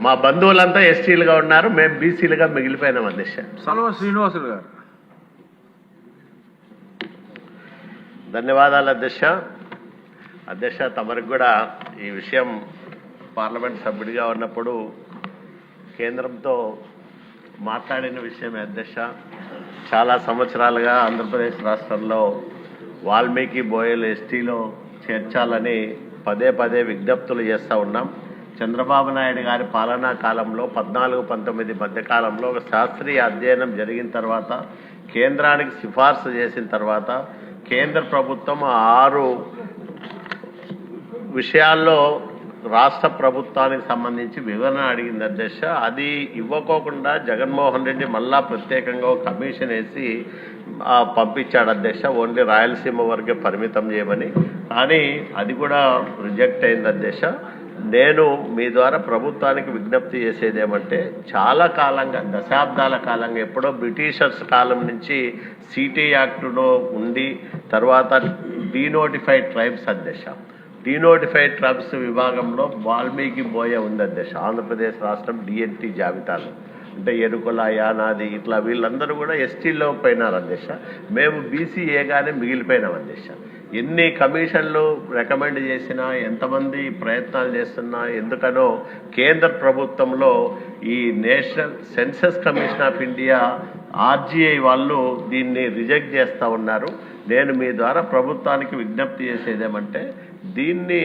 మా బంధువులంతా ఎస్టీలుగా ఉన్నారు, మేము బీసీలుగా మిగిలిపోయినాం అధ్యక్ష. సల్వ శ్రీనివాసులు గారు. ధన్యవాదాలు అధ్యక్ష. అధ్యక్ష, తమరికి కూడా ఈ విషయం పార్లమెంట్ సభ్యుడిగా ఉన్నప్పుడు కేంద్రంతో మాట్లాడిన విషయమే అధ్యక్ష. చాలా సంవత్సరాలుగా ఆంధ్రప్రదేశ్ రాష్ట్రంలో వాల్మీకి బోయలు ఎస్టీలో చేర్చాలని పదే పదే విజ్ఞప్తులు చేస్తూ ఉన్నాం. చంద్రబాబు నాయుడు గారి పాలనా కాలంలో 14-19 మధ్యకాలంలో ఒక శాస్త్రీయ అధ్యయనం జరిగిన తర్వాత కేంద్రానికి సిఫార్సు చేసిన తర్వాత కేంద్ర ప్రభుత్వం 6 విషయాల్లో రాష్ట్ర ప్రభుత్వానికి సంబంధించి వివరణ అడిగింది అధ్యక్ష. అది ఇవ్వకోకుండా జగన్మోహన్ రెడ్డి మళ్ళా ప్రత్యేకంగా ఒక కమిషన్ వేసి పంపించాడు అధ్యక్ష. ఓన్లీ రాయలసీమ వరకే పరిమితం చేయమని. కానీ అది కూడా రిజెక్ట్ అయింది అధ్యక్ష. నేను మీ ద్వారా ప్రభుత్వానికి విజ్ఞప్తి చేసేది ఏమంటే, చాలా కాలంగా దశాబ్దాల కాలంగా ఎప్పుడో బ్రిటిషర్స్ కాలం నుంచి సిటీ యాక్టులో ఉండి తర్వాత డీనోటిఫైడ్ ట్రైబ్స్ అధ్యక్ష. డీనోటిఫైడ్ ట్రైబ్స్ విభాగంలో వాల్మీకి బోయ ఉంది అధ్యక్ష. ఆంధ్రప్రదేశ్ రాష్ట్రం డిఎన్టీ జాబితాలో అంటే ఎరుకుల, యానాది ఇట్లా వీళ్ళందరూ కూడా ఎస్టీలో పోయినారు అధ్యక్ష. మేము బీసీఏగానే మిగిలిపోయినాం అధ్యక్ష. ఎన్ని కమిషన్లు రికమెండ్ చేసినా, ఎంతమంది ప్రయత్నాలు చేస్తున్నా, ఎందుకనో కేంద్ర ప్రభుత్వంలో ఈ national census commission of India RGI వాళ్ళు దీన్ని రిజెక్ట్ చేస్తూ ఉన్నారు. నేను మీ ద్వారా ప్రభుత్వానికి విజ్ఞప్తి చేసేదేమంటే, దీన్ని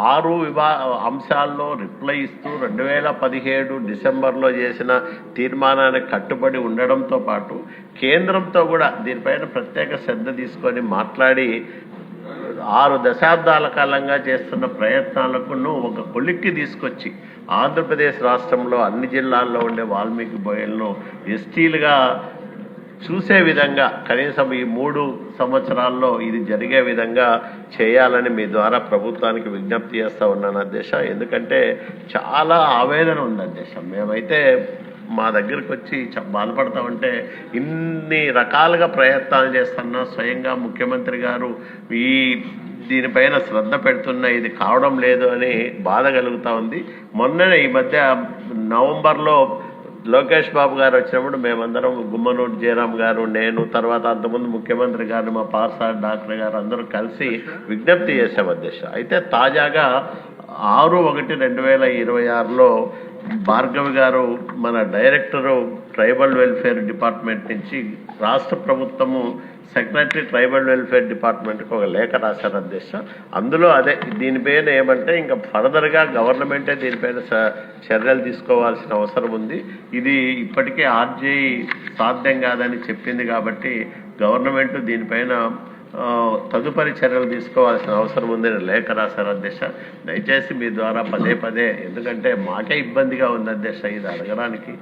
6 అంశాల్లో రిప్లై ఇస్తూ 2017 డిసెంబర్లో చేసిన తీర్మానానికి కట్టుబడి ఉండడంతో పాటు కేంద్రంతో కూడా దీనిపైన ప్రత్యేక శ్రద్ధ తీసుకొని మాట్లాడి 6 దశాబ్దాల కాలంగా చేస్తున్న ప్రయత్నాలకు ఒక కొలిక్కి తీసుకొచ్చి ఆంధ్రప్రదేశ్ రాష్ట్రంలో అన్ని జిల్లాల్లో ఉండే వాల్మీకి బోయలను ఎస్టీలుగా చూసే విధంగా కనీసం ఈ 3 సంవత్సరాల్లో ఇది జరిగే విధంగా చేయాలని మీ ద్వారా ప్రభుత్వానికి విజ్ఞప్తి చేస్తూ ఉన్నాను అధ్యక్ష. ఎందుకంటే చాలా ఆవేదన ఉంది అధ్యక్ష. మేమైతే మా దగ్గరికి వచ్చి బాధపడతామంటే, ఇన్ని రకాలుగా ప్రయత్నాలు చేస్తున్నా స్వయంగా ముఖ్యమంత్రి గారు దీనిపైన శ్రద్ధ పెడుతున్నా ఇది కావడం లేదు అని బాధ కలుగుతూ ఉంది. మొన్ననే ఈ మధ్య నవంబర్లో లోకేష్ బాబు గారు వచ్చినప్పుడు మేమందరం గుమ్మనూరు జయరాం గారు, నేను, తర్వాత అంతకుముందు ముఖ్యమంత్రి గారు, మా పార్సార్ డాక్టర్ గారు అందరూ కలిసి విజ్ఞప్తి చేశాం అధ్యక్ష. అయితే తాజాగా 6/1/2026లో భార్గవి గారు, మన డైరెక్టరు ట్రైబల్ వెల్ఫేర్ డిపార్ట్మెంట్ నుంచి రాష్ట్ర ప్రభుత్వము సెక్రటరీ ట్రైబల్ వెల్ఫేర్ డిపార్ట్మెంట్కి ఒక లేఖ రాశారు అధ్యక్ష. అందులో అదే దీనిపైన ఏమంటే, ఇంకా ఫర్దర్గా గవర్నమెంటే దీనిపైన చర్యలు తీసుకోవాల్సిన అవసరం ఉంది. ఇది ఇప్పటికే ఆర్జీఐ సాధ్యం కాదని చెప్పింది కాబట్టి గవర్నమెంట్ దీనిపైన తదుపరి చర్యలు తీసుకోవాల్సిన అవసరం ఉందని లేఖ రాశారు అధ్యక్ష. దయచేసి మీ ద్వారా పదే పదే, ఎందుకంటే మాకే ఇబ్బందిగా ఉంది అధ్యక్ష ఇది అడగడానికి.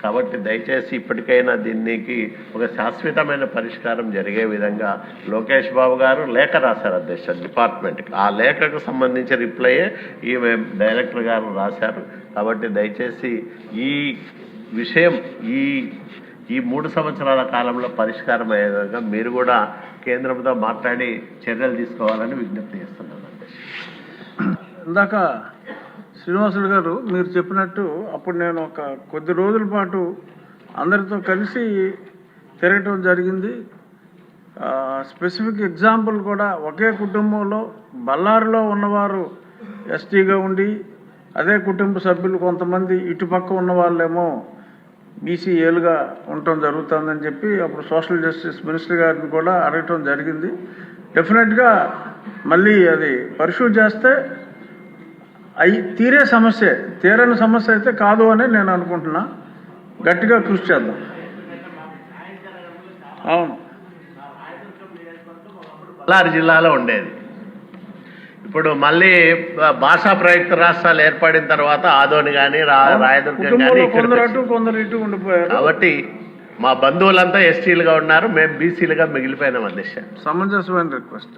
కాబట్టి దయచేసి ఇప్పటికైనా దీనికి ఒక శాశ్వతమైన పరిష్కారం జరిగే విధంగా లోకేష్ బాబు గారు లేఖ రాశారు అధ్యక్ష డిపార్ట్మెంట్కి. ఆ లేఖకు సంబంధించి రిప్లైయే ఈ డైరెక్టర్ గారు రాశారు. కాబట్టి దయచేసి ఈ విషయం ఈ 3 సంవత్సరాల కాలంలో పరిష్కారం అయ్యే విధంగా మీరు కూడా కేంద్రంతో మాట్లాడి చర్యలు తీసుకోవాలని విజ్ఞప్తి చేస్తున్నాను అధ్యక్ష. ఇందాక శ్రీనివాసులు గారు మీరు చెప్పినట్టు అప్పుడు నేను ఒక కొద్ది రోజుల పాటు అందరితో కలిసి తిరగటం జరిగింది. స్పెసిఫిక్ ఎగ్జాంపుల్ కూడా, ఒకే కుటుంబంలో బళ్ళారిలో ఉన్నవారు ఎస్టీగా ఉండి అదే కుటుంబ సభ్యులు కొంతమంది ఇటుపక్క ఉన్న వాళ్ళేమో బీసీఏలుగా ఉండటం జరుగుతుందని చెప్పి అప్పుడు సోషల్ జస్టిస్ మినిస్టర్ గారిని కూడా అడగటం జరిగింది. డెఫినెట్గా మళ్ళీ అది పరిశూ చేస్తే తీరని సమస్య అయితే కాదు అని నేను అనుకుంటున్నా. గట్టిగా కృషి చేద్దాం. అవును, బళ్ళారి జిల్లాలో ఉండేది. ఇప్పుడు మళ్ళీ భాషా ప్రయుక్త రాష్ట్రాలు ఏర్పడిన తర్వాత ఆదోని కానీ రాయదుర్గం కానీ కొందరు ఇటు ఉండిపోయారు. కాబట్టి మా బంధువులంతా ఎస్టీలుగా ఉన్నారు, మేము బీసీలుగా మిగిలిపోయినాం అధ్యక్ష. సమంజసమైన రిక్వెస్ట్.